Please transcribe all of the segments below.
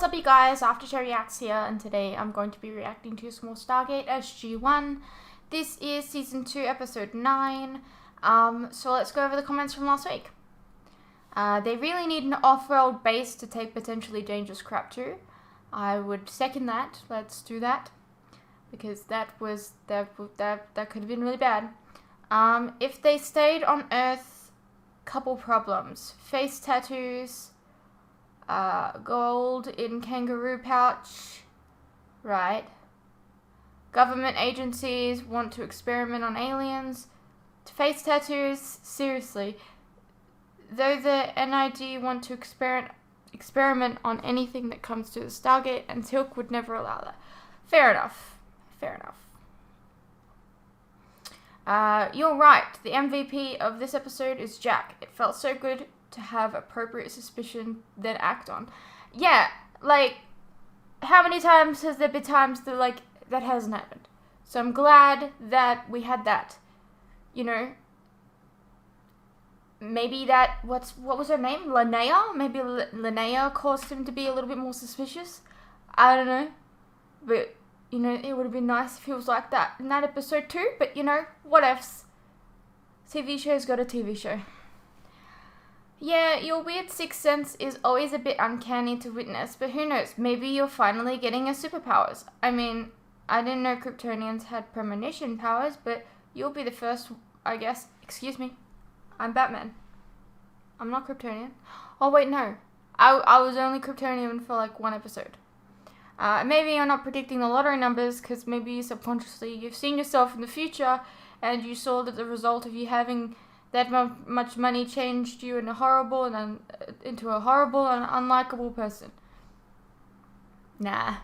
what's up you guys, Aftershare Reacts here, and today I'm going to be reacting to some more Stargate SG-1. This is Season 2, Episode 9, so let's go over the comments from last week. They really need an off-world base to take potentially dangerous crap to. I would second that, let's do that, because that could have been really bad. If they stayed on Earth, couple problems. Face tattoos, Goa'uld in kangaroo pouch, right? Government agencies want to experiment on aliens. Face tattoos, seriously. Though the NID want to experiment on anything that comes to the Stargate, and Silk would never allow that. Fair enough. Fair enough. You're right. The MVP of this episode is Jack. It felt so good to have appropriate suspicion, then act on. Yeah, like, how many times has there been times that, like, that hasn't happened? So I'm glad that we had that. You know, maybe that, what was her name? Linnea? Maybe Linnea caused him to be a little bit more suspicious? I don't know. But, you know, it would have been nice if he was like that in that episode too, but, you know, what ifs. TV show's got a TV show. Yeah, your weird sixth sense is always a bit uncanny to witness, but who knows, maybe you're finally getting your superpowers. I mean, I didn't know Kryptonians had premonition powers, but you'll be the first, I guess. Excuse me, I'm Batman. I'm not Kryptonian. Oh wait, no. I was only Kryptonian for like one episode. Maybe you're not predicting the lottery numbers, because maybe subconsciously you've seen yourself in the future, and you saw that the result of you having that much money changed you into a horrible and unlikable person. Nah.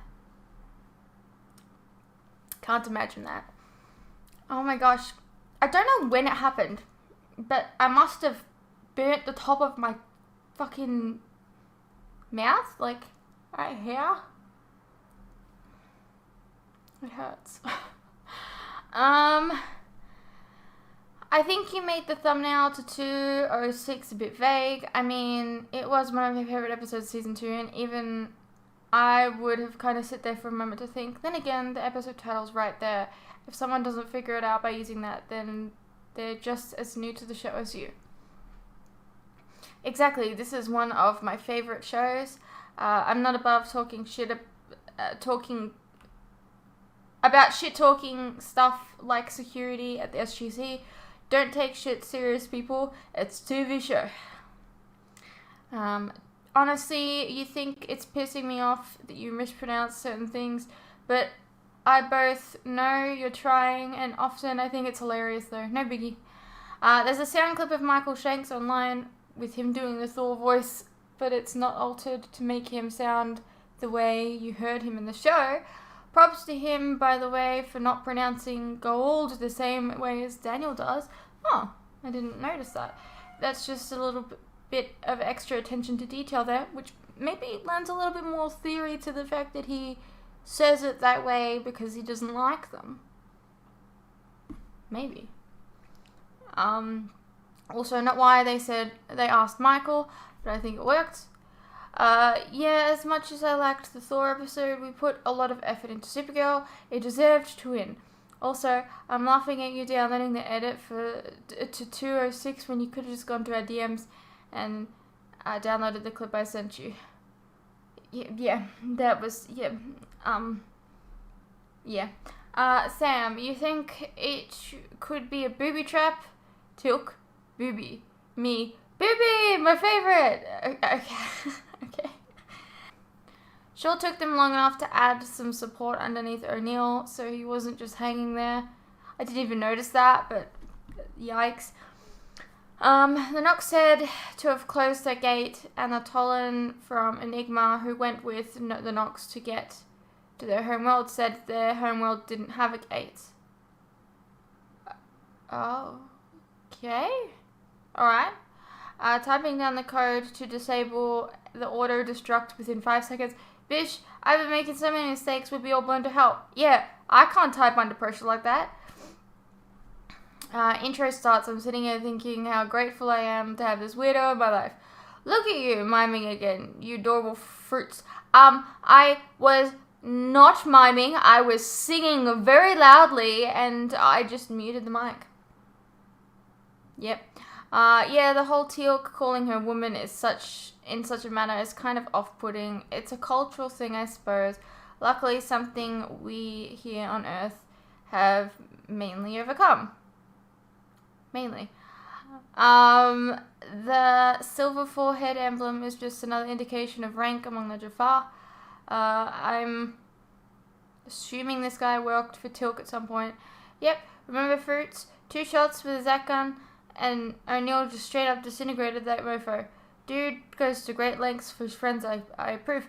Can't imagine that. Oh my gosh. I don't know when it happened, but I must have burnt the top of my fucking mouth, like right here. It hurts. I think you made the thumbnail to 206 a bit vague. I mean, it was one of my favorite episodes of Season 2, and even I would have kind of sit there for a moment to think. Then again, the episode title's right there. If someone doesn't figure it out by using that, then they're just as new to the show as you. Exactly, this is one of my favorite shows. I'm not above talking shit-talking stuff like security at the SGC. Don't take shit serious, people. It's TV show. Honestly, you think it's pissing me off that you mispronounce certain things, but I both know you're trying, and often I think it's hilarious though. No biggie. There's a sound clip of Michael Shanks online with him doing the Thor voice, but it's not altered to make him sound the way you heard him in the show. Props to him, by the way, for not pronouncing Goa'uld the same way as Daniel does. Oh, I didn't notice that. That's just a little bit of extra attention to detail there, which maybe lends a little bit more theory to the fact that he says it that way because he doesn't like them. Maybe. Also, not why they asked Michael, but I think it worked. Yeah, as much as I liked the Thor episode, we put a lot of effort into Supergirl. It deserved to win. Also, I'm laughing at you downloading the edit to 206 when you could have just gone to our DMs and downloaded the clip I sent you. Yeah, that was, yeah, yeah. Sam, you think it could be a booby trap? Tilk, booby, me, booby, my favorite. Okay. Okay. Sure took them long enough to add some support underneath O'Neill, so he wasn't just hanging there. I didn't even notice that, but yikes. The Nox said to have closed their gate, and the Tolan from Enigma, who went with the Nox to get to their homeworld, said their homeworld didn't have a gate. Oh, okay. Alright. Typing down the code to disable the auto-destruct within 5 seconds. Bish, I've been making so many mistakes, we'd be all blown to hell. Yeah, I can't type under pressure like that. Intro starts. I'm sitting here thinking how grateful I am to have this weirdo in my life. Look at you, miming again, you adorable fruits. I was not miming, I was singing very loudly, and I just muted the mic. Yep. Yeah, the whole Teal'c calling her woman is in such a manner is kind of off-putting. It's a cultural thing, I suppose. Luckily, something we here on Earth have mainly overcome. Mainly. The silver forehead emblem is just another indication of rank among the Jafar. I'm assuming this guy worked for Teal'c at some point. Yep, remember Fruits? 2 shots with a Zach gun, and O'Neill just straight up disintegrated that mofo. Dude goes to great lengths for his friends, I approve.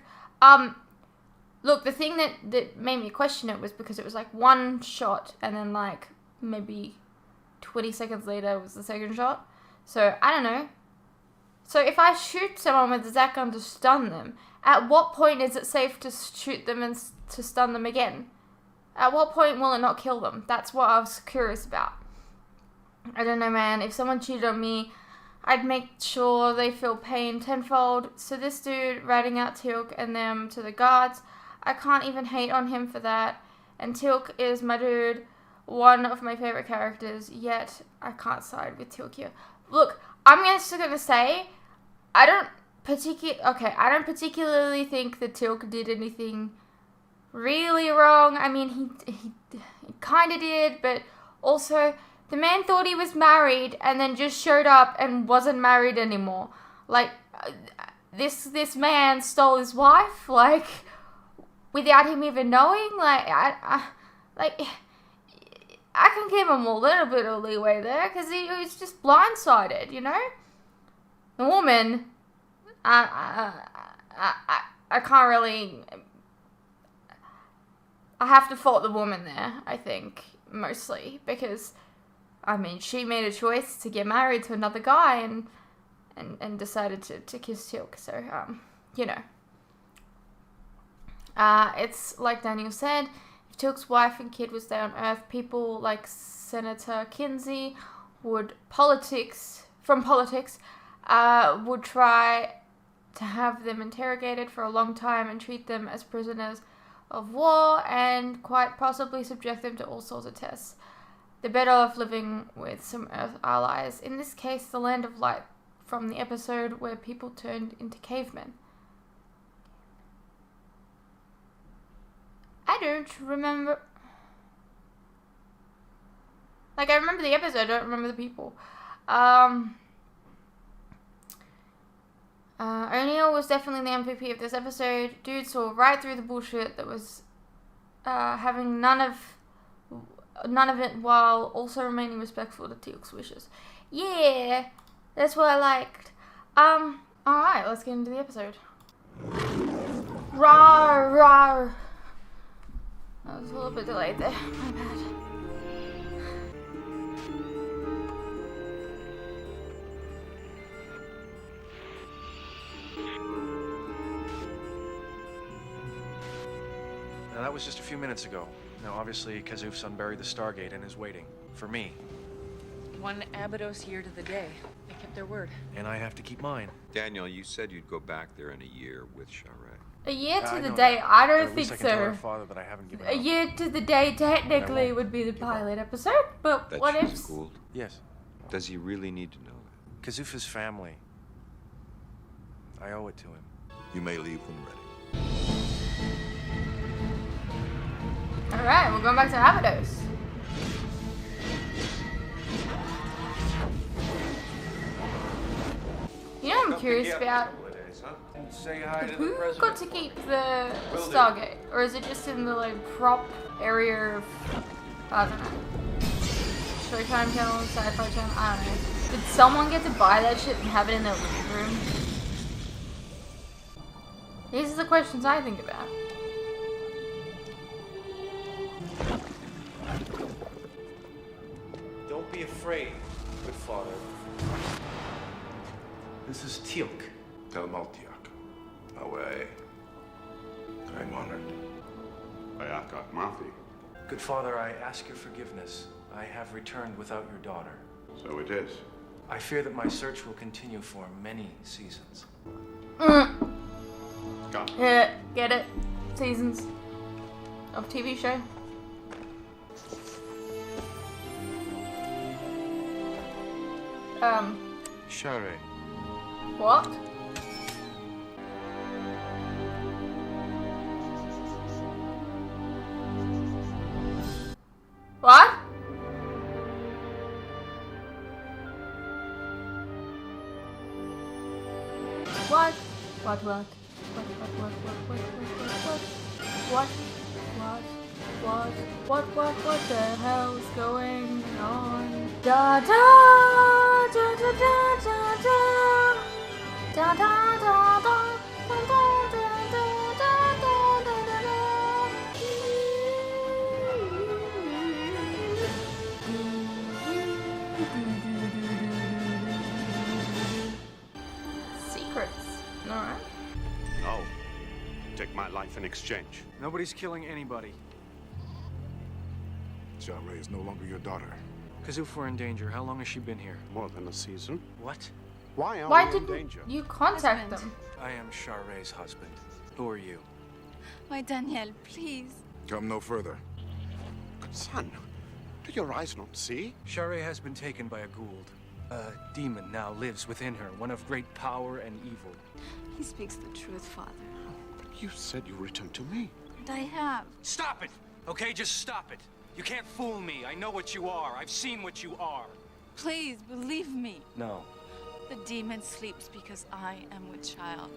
Look, the thing that made me question it was because it was like 1 shot, and then like maybe 20 seconds later was the second shot. So, I don't know. So, if I shoot someone with a Zach gun to stun them, at what point is it safe to shoot them and to stun them again? At what point will it not kill them? That's what I was curious about. I don't know, man. If someone cheated on me, I'd make sure they feel pain tenfold. So this dude ratting out Teal'c and them to the guards, I can't even hate on him for that. And Teal'c is my dude, one of my favorite characters, yet I can't side with Teal'c here. Look, I'm just gonna say, I don't particularly think that Teal'c did anything really wrong. I mean, he kind of did, but also the man thought he was married and then just showed up and wasn't married anymore. Like, this man stole his wife, like, without him even knowing. Like, I can give him a little bit of leeway there, because he was just blindsided, you know? The woman, I can't really, I have to fault the woman there, I think, mostly, because, I mean, she made a choice to get married to another guy and decided to kiss Teal'c, so, you know. It's like Daniel said, if Teal'c's wife and kid was there on Earth, people like Senator Kinsey would would try to have them interrogated for a long time and treat them as prisoners of war and quite possibly subject them to all sorts of tests. They're better off living with some Earth allies. In this case, the Land of Light from the episode where people turned into cavemen. I don't remember. Like, I remember the episode, I don't remember the people. O'Neill was definitely the MVP of this episode. Dude saw right through the bullshit that was having none of it while also remaining respectful to Teal'c's wishes. Yeah, that's what I liked. Alright, let's get into the episode. Rawr, rawr. I was a little bit delayed there. My bad. Now, that was just a few minutes ago. Now, obviously, Kazuf's unburied the Stargate and is waiting for me. 1 Abydos year to the day. They kept their word. And I have to keep mine. Daniel, you said you'd go back there in a year with Charette. A year to I the know day, that. I But don't at think least I can tell her so. father that I haven't given A up. year to the day technically won't would be the give up. pilot episode, but That what she's if? a Goa'uld? Yes. Does he really need to know that? Kazuf's family. I owe it to him. You may leave when ready. Alright, we're going back to Abydos. You know what I'm curious about? Say hi to the Who president. got to keep the Stargate? Or is it just in the like prop area of, I don't know, Showtime channel, Sci-Fi channel, I don't know. Did someone get to buy that shit and have it in their living room? These are the questions I think about. Don't be afraid, good father. This is Teal'c. Telmaltiak. Away. I'm honored. Ayakak Mathi. Good father, I ask your forgiveness. I have returned without your daughter. So it is. I fear that my search will continue for many seasons. Got it. Yeah, get it? Seasons of TV show. Shari. What? What? What? What? What? What the hell's going on? Da da da da da da da da da da da da Secrets. Alright. No. Take my life in exchange. Nobody's killing anybody. Shari is no longer your daughter. Kazoof, we're in danger. How long has she been here? More than a season. What? Why are Why we in didn't danger? you contact Husband. them? I am Charay's husband. Who are you? Why, Danielle, please. Come no further. But son, do your eyes not see? Sharay has been taken by a Goa'uld. A demon now lives within her, one of great power and evil. He speaks the truth, Father. But you said you returned to me. And I have. Stop it! Okay, just stop it. You can't fool me. I know what you are. I've seen what you are. Please, believe me. No. The demon sleeps because I am with child.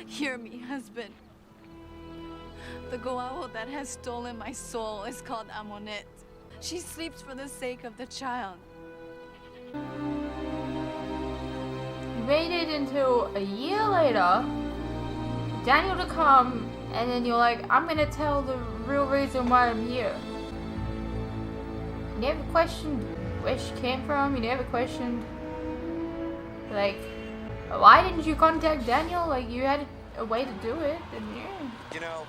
Hear me, husband. The Goa'uld that has stolen my soul is called Amonet. She sleeps for the sake of the child. You waited until a year later, Daniel to come, and then you're like, I'm gonna tell the real reason why I'm here. You never questioned where she came from, you never questioned, like, why didn't you contact Daniel? Like, you had a way to do it, didn't you? You know,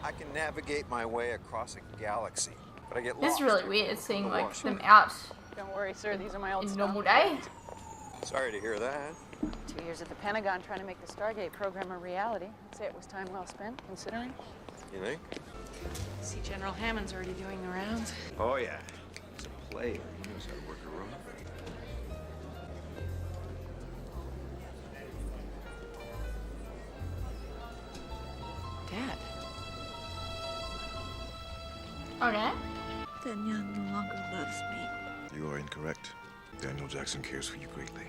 I can navigate my way across a galaxy, but I get This lost. is really weird seeing, like, Lost. them out Don't worry, sir. These are my old in stuff. normal day. Sorry to hear that. 2 years at the Pentagon trying to make the Stargate program a reality. I'd say it was time well spent, considering. You think? See, General Hammond's already doing the rounds. Oh, yeah. He's a player. He knows how to work a room. Dad. Okay. Danielle no longer loves me. You are incorrect. Daniel Jackson cares for you greatly.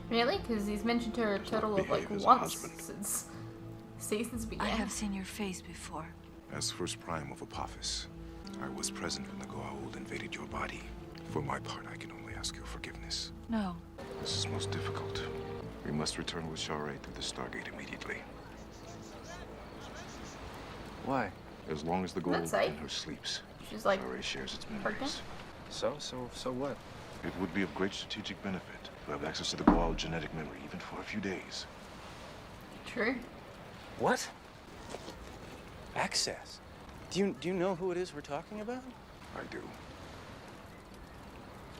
Really? Because he's mentioned her a total of like Behave as a once husband. since seasons began. I have seen your face before. As first prime of Apophis, I was present when the Goa'uld invaded your body. For my part, I can only ask your forgiveness. No. This is most difficult. We must return with Sharay through the Stargate immediately. Why? As long as the That's Goa'uld safe. in her sleeps, She's like, Sharay shares its pregnant? memories. So what? It would be of great strategic benefit to have access to the Goa'uld genetic memory, even for a few days. true. What? Access? Do you know who it is we're talking about? I do.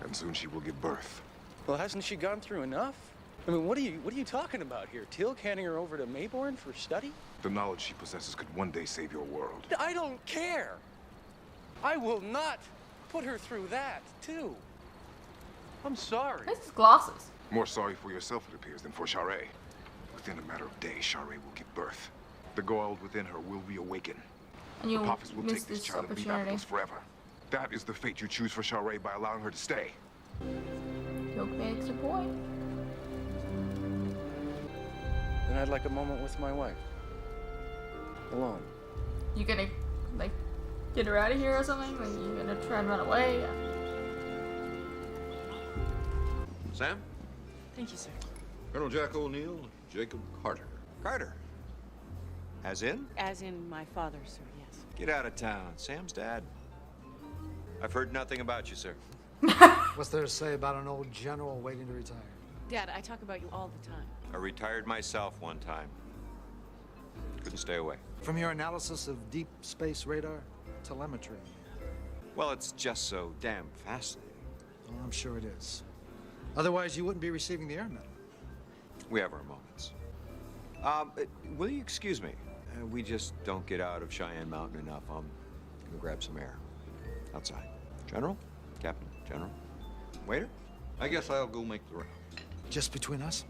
And soon she will give birth. Well, hasn't she gone through enough? I mean, what are you talking about here? Teal'c handing her over to Mayborn for study? The knowledge she possesses could one day save your world. I don't care. I will not put her through that, too. I'm sorry. This is glasses. More sorry for yourself, it appears, than for Sharay. Within a matter of days, Sharay will give birth. The Goa'uld within her will reawaken. And you'll Apophis will miss take this this child and leave opportunity. Atlas forever. That is the fate you choose for Sharay by allowing her to stay. Teal'c makes a point. Then I'd like a moment with my wife. Alone. You gonna, like, get her out of here or something? Like, you gonna try and run away? Sam? Thank you, sir. Colonel Jack O'Neill, Jacob Carter. Carter. As in? As in my father, sir, yes. Get out of town. Sam's dad. I've heard nothing about you, sir. What's there to say about an old general waiting to retire? Dad, I talk about you all the time. I retired myself one time. Couldn't stay away. From your analysis of deep space radar, telemetry, Well, it's just so damn fascinating. well, I'm sure it is. Otherwise, you wouldn't be receiving the air medal. We have our moments. Will you excuse me? We just don't get out of Cheyenne Mountain enough. I'm gonna grab some air. Outside. General? Captain? General? Waiter? I guess I'll go make the rounds. Just between us,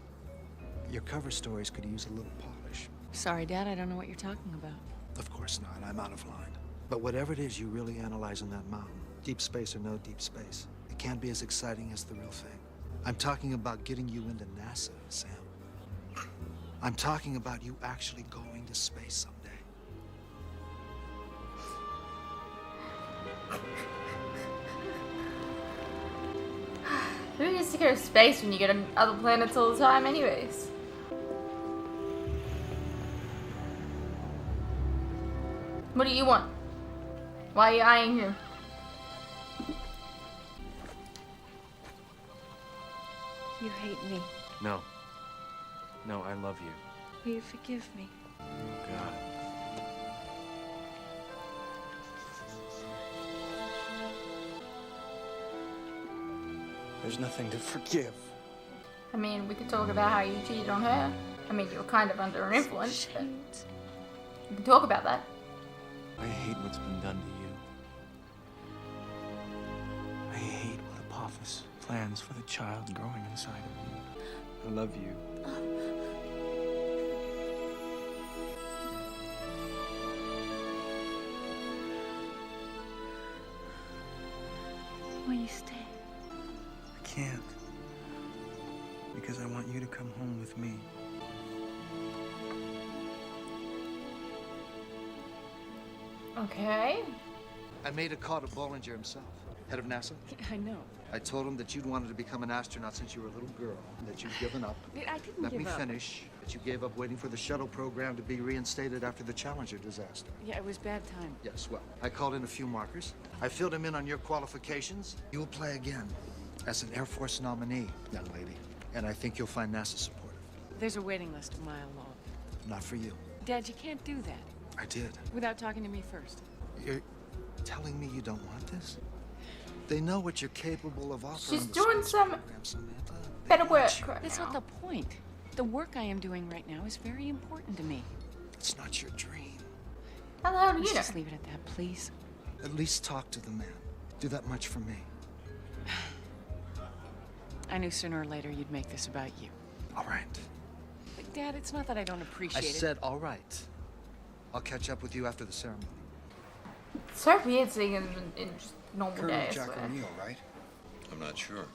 your cover stories could use a little polish. Sorry, Dad, I don't know what you're talking about. Of course not. I'm out of line. But whatever it is you really analyze on that mountain, deep space or no deep space, it can't be as exciting as the real thing. I'm talking about getting you into NASA, Sam. I'm talking about you actually going to space someday. Who gets to go to space when you get on other planets all the time anyways? What do you want? Why are you eyeing him? You hate me. No. No, I love you. Will you forgive me? Oh, God. There's nothing to forgive. I mean, we could talk about how you cheated on her. I mean, you were kind of under an influence, but we can talk about that. I hate what's been done to you. I hate what Apophis plans for the child growing inside of you. I love you. Will you stay? I can't. Because I want you to come home with me. Okay. I made a call to Bollinger himself, head of NASA. I know. I told him that you'd wanted to become an astronaut since you were a little girl, and that you'd given up. I didn't Let give me up. finish. That you gave up waiting for the shuttle program to be reinstated after the Challenger disaster. Yeah, it was bad time. Yes, well, I called in a few markers. I filled him in on your qualifications. You'll play again as an Air Force nominee, young lady. And I think you'll find NASA supportive. There's a waiting list a mile long. Not for you. Dad, you can't do that I did. without talking to me first. You're telling me you don't want this? They know what you're capable of offering. She's the doing space some program, Samantha. They better want work you. right That's now. not the point. The work I am doing right now is very important to me. It's not your dream. How the hell do Let's you know? just leave it at that, please. At least talk to the man. Do that much for me. I knew sooner or later you'd make this about you. All right. But Dad, it's not that I don't I appreciate it. said all right. I'll catch up with you after the ceremony. It's so weird seeing him in just normal Colonel days. Jack O'Neill, right? I'm not sure.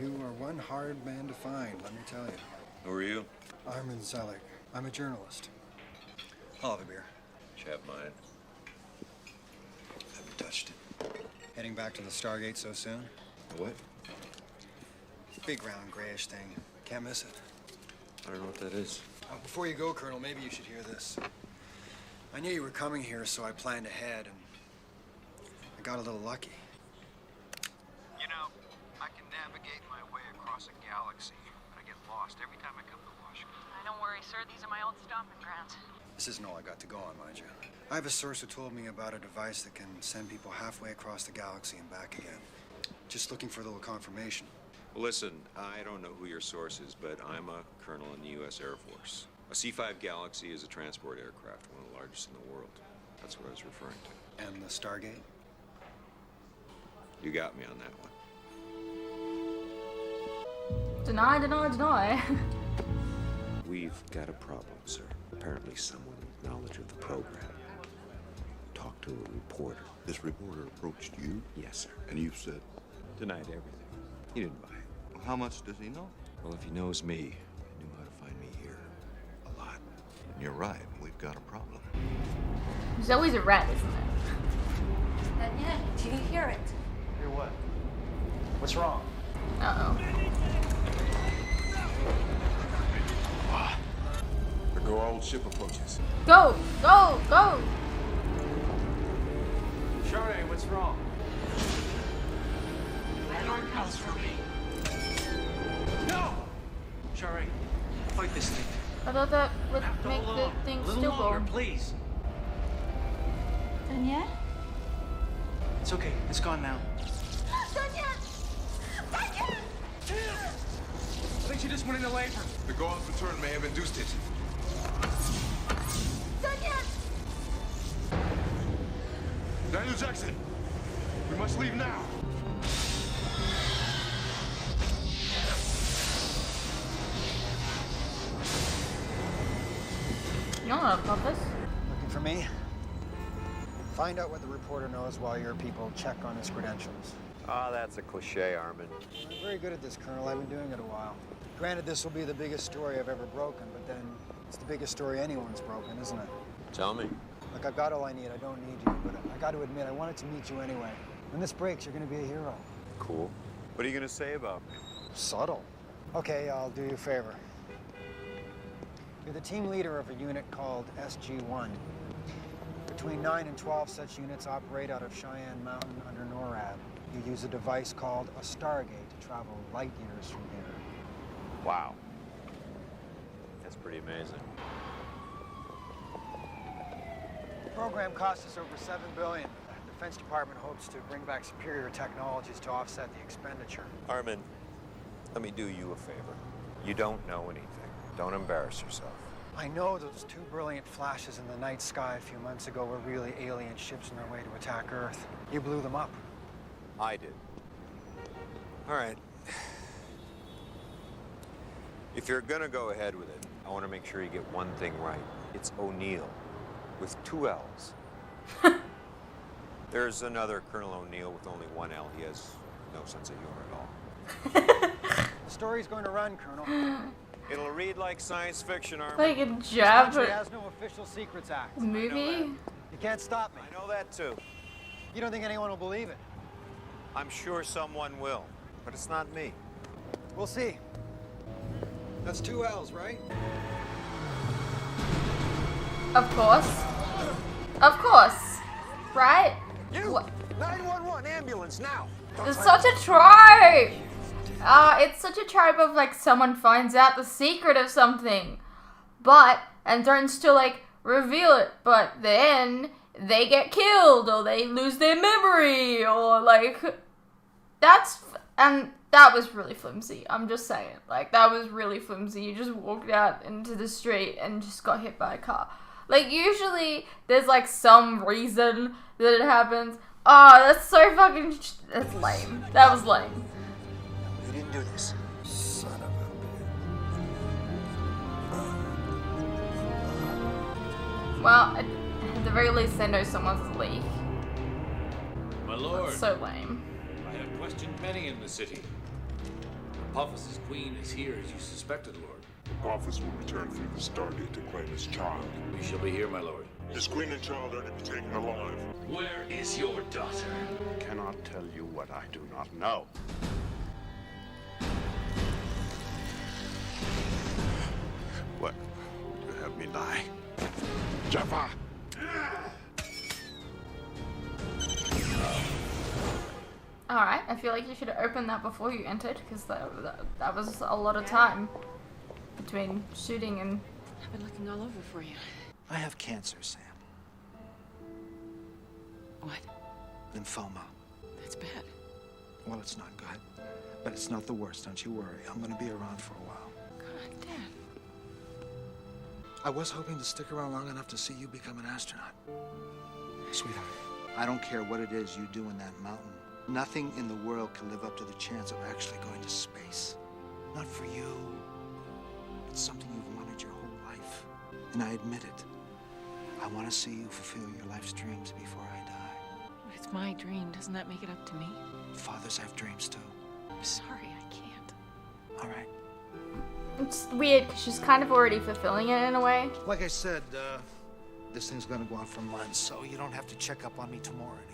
You are one hard man to find, let me tell you. Who are you? Armin Zelig. I'm a journalist. I'll have a beer. Chap mine. Haven't touched it. Heading back to the Stargate so soon? What? Big round grayish thing. Can't miss it. I don't know what that is. Before you go, Colonel, maybe you should hear this. I knew you were coming here, so I planned ahead, and I got a little lucky. You know, I can navigate my way across a galaxy, but I get lost every time I come to Washington. Don't worry, sir. These are my old stomping grounds. This isn't all I got to go on, mind you. I have a source who told me about a device that can send people halfway across the galaxy and back again. Just looking for a little confirmation. Well, listen, I don't know who your source is, but I'm a colonel in the U.S. Air Force. A C-5 Galaxy is a transport aircraft, one of the largest in the world. That's what I was referring to. And the Stargate? You got me on that one. Deny, deny, deny. We've got a problem, sir. Apparently someone with knowledge of the program talked to a reporter. This reporter approached you, Yes, sir. and you said, Denied everything. He didn't buy it. well, how much does he know? Well, if he knows me, he knew how to find me here. A lot. And you're right, we've got a problem. There's always a rat, isn't there? And yet, do you hear it? Hear what? What's wrong? Uh-oh. The Goa'uld ship approaches. Go! Go! Go! Shari, what's wrong? Lord comes for me. No! Shari, fight this thing. I thought that would Not make the long. thing A little still longer, go. please. Danielle? It's okay. It's gone now. Danielle! Danielle! She just went into labor. The Goa'uld's return may have induced it. Daniel Jackson, we must leave now. You're not a puppet. Looking for me? Find out what the reporter knows while your people check on his credentials. Ah, that's a cliche, Armin. I'm very good at this, Colonel. I've been doing it a while. Granted, this will be the biggest story I've ever broken, but then it's the biggest story anyone's broken, isn't it? Tell me. Look, I've got all I need. I don't need you, but I got to admit, I wanted to meet you anyway. When this breaks, you're going to be a hero. Cool. What are you gonna say about me? Subtle. Okay, I'll do you a favor. You're the team leader of a unit called SG-1. Between 9 and 12 such units operate out of Cheyenne Mountain under NORAD. You use a device called a Stargate to travel light years from here. Wow. That's pretty amazing. The program cost us over $7 billion. The Defense Department hopes to bring back superior technologies to offset the expenditure. Armin, let me do you a favor. You don't know anything. Don't embarrass yourself. I know those two brilliant flashes in the night sky a few months ago were really alien ships on their way to attack Earth. You blew them up. I did. All right. If you're gonna go ahead with it, I want to make sure you get one thing right. It's O'Neill, with 2 L's. There's another Colonel O'Neill with only 1 L. He has no sense of humor at all. The story's going to run, Colonel. It'll read like science fiction, Armin. Like a This job country has no official secrets act. movie. You can't stop me. I know that too. You don't think anyone will believe it? I'm sure someone will, but it's not me. We'll see. That's 2 L's, right? Of course. Of course. Right? You! What? 911 ambulance now! It's such a trope! It's such a trope of like someone finds out the secret of something, and don't still like reveal it, but then they get killed or they lose their memory or like that was really flimsy. I'm just saying, like that was really flimsy. You just walked out into the street and just got hit by a car. Like usually there's like some reason that it happens. Oh, that's so fucking. That's lame. That was lame. You didn't do this. Son of a... Well, at the very least, they know someone's leak. My lord, That's so lame. I have questioned many in the city. Apophis' queen is here as you suspected, Lord. Apophis will return through the Stargate to claim his child. We shall be here, my lord. His queen and child are to be taken alive. Where is your daughter? I cannot tell you what I do not know. What? Would you have me die? Jaffa! Alright, I feel like you should have opened that before you entered, because that was a lot of time between shooting and... I've been looking all over for you. I have cancer, Sam. What? Lymphoma. That's bad. Well, it's not good. But it's not the worst, don't you worry. I'm gonna be around for a while. God, Dad. I was hoping to stick around long enough to see you become an astronaut. Sweetheart, I don't care what it is you do in that mountain. Nothing in the world can live up to the chance of actually going to space. Not for you. It's something you've wanted your whole life. And I admit it. I want to see you fulfill your life's dreams before I die. But it's my dream. Doesn't that make it up to me? Fathers have dreams too. I'm sorry, I can't. All right. It's weird, because she's kind of already fulfilling it in a way. Like I said, this thing's gonna go on for months, so you don't have to check up on me tomorrow or anything.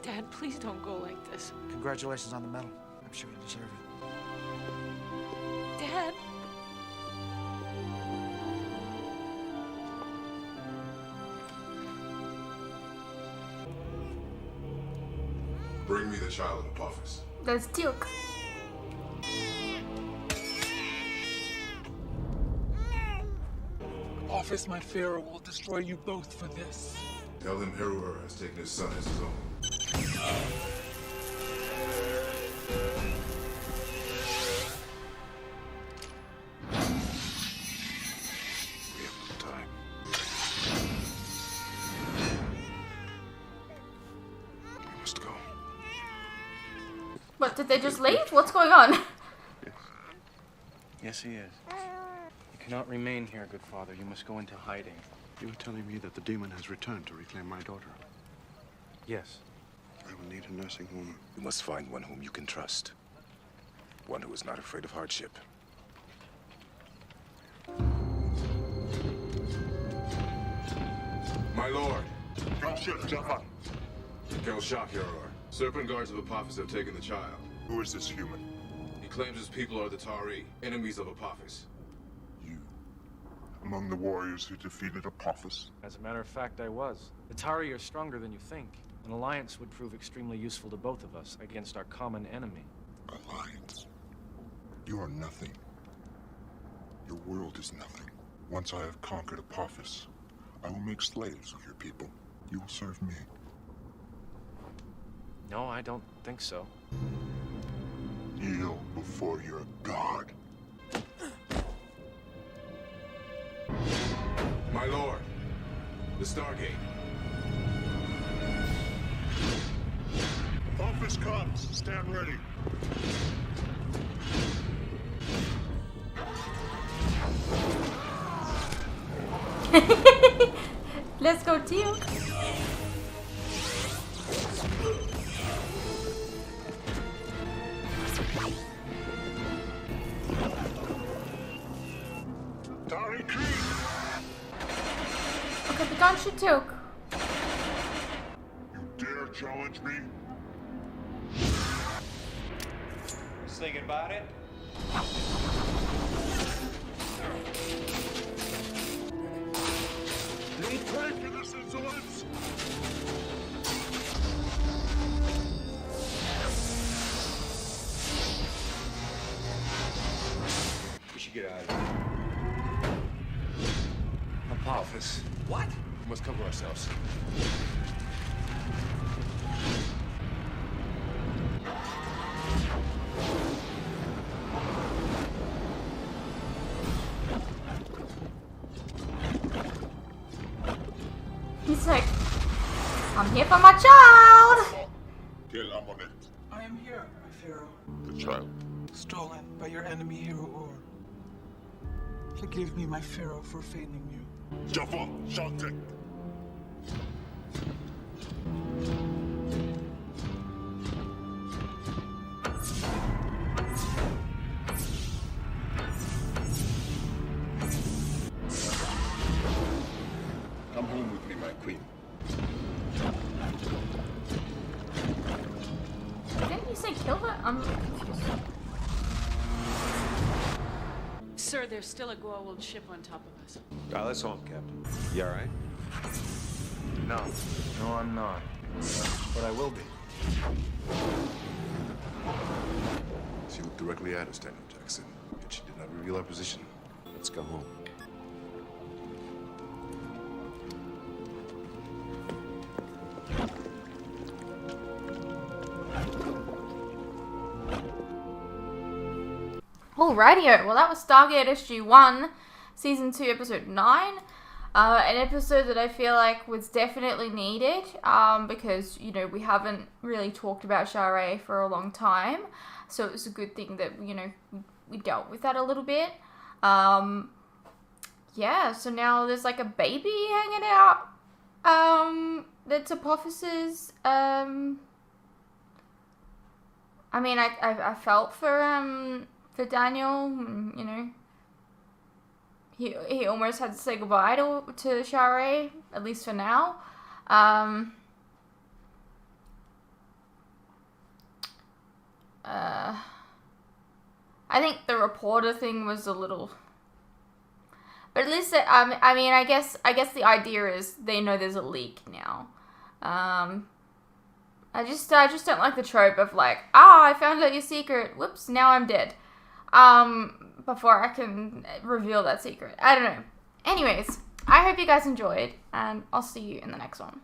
Dad, please don't go like this. Congratulations on the medal. I'm sure you deserve it. Dad. Bring me the child of Apophis. There's Duke. Apophis, my Pharaoh, will destroy you both for this. Tell him Heruer has taken his son as his own. What, did they just leave? What's going on? Yes, he is. You cannot remain here, good father. You must go into hiding. You were telling me that the demon has returned to reclaim my daughter. Yes. I will need a nursing home. You must find one whom you can trust. One who is not afraid of hardship. My lord. Jaffa. Kel Shakir, Serpent Guards of Apophis have taken the child. Who is this human? He claims his people are the Tari, enemies of Apophis. Among the warriors who defeated Apophis? As a matter of fact, I was. The Tari are stronger than you think. An alliance would prove extremely useful to both of us against our common enemy. Alliance? You are nothing. Your world is nothing. Once I have conquered Apophis, I will make slaves of your people. You will serve me. No, I don't think so. Kneel before your god. My lord. The Stargate. Apophis comes. Stand ready. Let's go, Teal. Tari Creek! Okay, but don't shoot Teal. You dare challenge me? Just thinking about it? You'll pay for this insolence! We should get out of here. Apophis. What? We must cover ourselves. He's like, I'm here for my child. Kill Amonet. I am here, my Pharaoh. The child. Stolen by your enemy hero Or. Forgive me, my Pharaoh, for failing you. Jaffa, Shantek. Come home with me, my queen. Didn't you say kill her? I'm confused. Sir, there's still a Goa'uld ship on top of us. Dial us home, Captain. You all right? No. No, I'm not. But I will be. She looked directly at us, Daniel Jackson, yet she did not reveal our position. Let's go home. Alrighty, well that was Stargate SG-1, Season 2, Episode 9. An episode that I feel like was definitely needed, because, you know, we haven't really talked about Sharae for a long time, so it was a good thing that, you know, we dealt with that a little bit. Yeah, so now there's like a baby hanging out, that's Apophis's. I mean, I felt for Daniel, you know. He almost had to say goodbye to Sharae, at least for now. I think the reporter thing was a little, but at least I mean, I guess the idea is they know there's a leak now. I just don't like the trope of like, I found out your secret. Whoops, now I'm dead. Before I can reveal that secret. I don't know. Anyways, I hope you guys enjoyed, and I'll see you in the next one.